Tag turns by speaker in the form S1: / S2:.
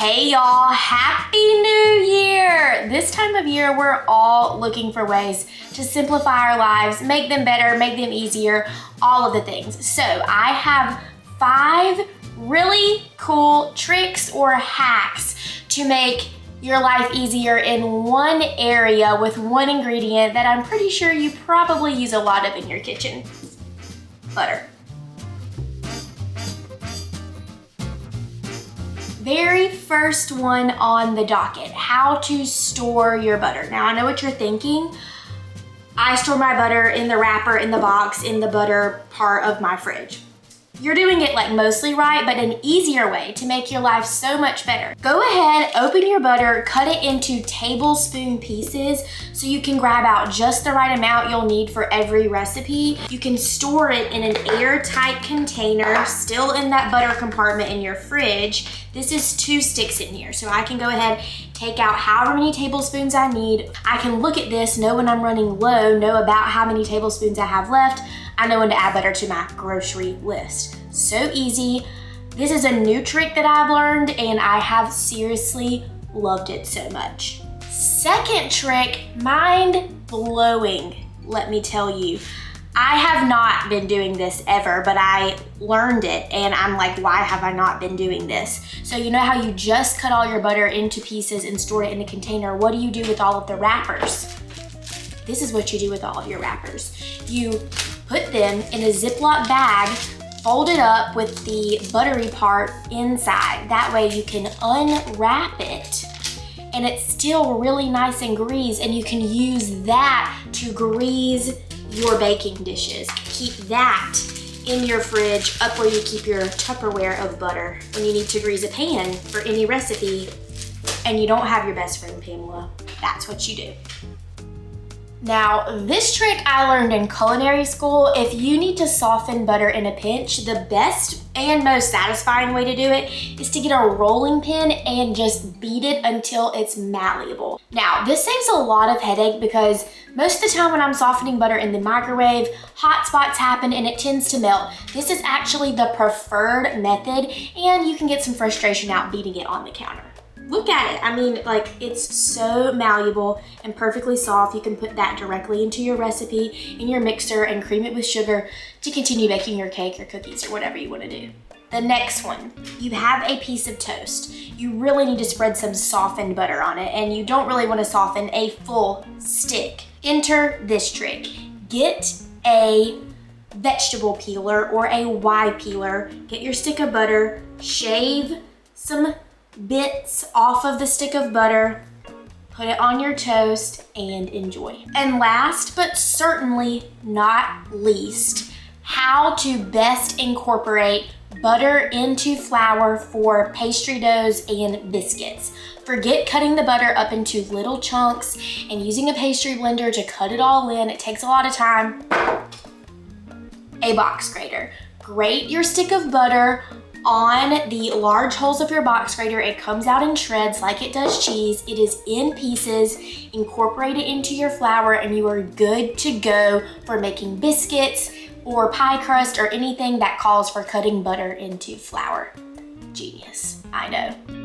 S1: Hey y'all, happy new year! This time of year, we're all looking for ways to simplify our lives, make them better, make them easier, all of the things. So I have 5 really cool tricks or hacks to make your life easier in one area with one ingredient that I'm pretty sure you probably use a lot of in your kitchen: butter. Very first one on the docket, how to store your butter. Now I know what you're thinking. I store my butter in the wrapper, in the box, in the butter part of my fridge. You're doing it like mostly right, but an easier way to make your life so much better. Go ahead, open your butter, cut it into tablespoon pieces so you can grab out just the right amount you'll need for every recipe. You can store it in an airtight container, still in that butter compartment in your fridge. This is 2 sticks in here, so I can go ahead, take out however many tablespoons I need. I can look at this, know when I'm running low, know about how many tablespoons I have left. I know when to add butter to my grocery list. So easy. This is a new trick that I've learned and I have seriously loved it so much. Second trick, mind blowing, let me tell you. I have not been doing this ever, but I learned it and I'm like, why have I not been doing this? So you know how you just cut all your butter into pieces and store it in a container? What do you do with all of the wrappers? This is what you do with all of your wrappers. You put them in a Ziploc bag, fold it up with the buttery part inside. That way you can unwrap it and it's still really nice and greased, and you can use that to grease your baking dishes. Keep that in your fridge up where you keep your Tupperware of butter when you need to grease a pan for any recipe and you don't have your best friend Pamela. That's what you do. Now, this trick I learned in culinary school. If you need to soften butter in a pinch, the best and most satisfying way to do it is to get a rolling pin and just beat it until it's malleable. Now, this saves a lot of headache because most of the time when I'm softening butter in the microwave, hot spots happen and it tends to melt. This is actually the preferred method and you can get some frustration out beating it on the counter. Look at it. I mean, like, it's so malleable and perfectly soft. You can put that directly into your recipe in your mixer and cream it with sugar to continue baking your cake or cookies or whatever you want to do. The next one, you have a piece of toast. You really need to spread some softened butter on it, and you don't really want to soften a full stick. Enter this trick. Get a vegetable peeler or a Y peeler. Get your stick of butter, shave some bits off of the stick of butter, put it on your toast, and enjoy. And last but certainly not least, how to best incorporate butter into flour for pastry doughs and biscuits. Forget cutting the butter up into little chunks and using a pastry blender to cut it all in. It takes a lot of time. A box grater. Grate your stick of butter on the large holes of your box grater. It comes out in shreds like it does cheese. It is in pieces. Incorporate it into your flour and you are good to go for making biscuits or pie crust or anything that calls for cutting butter into flour. Genius, I know.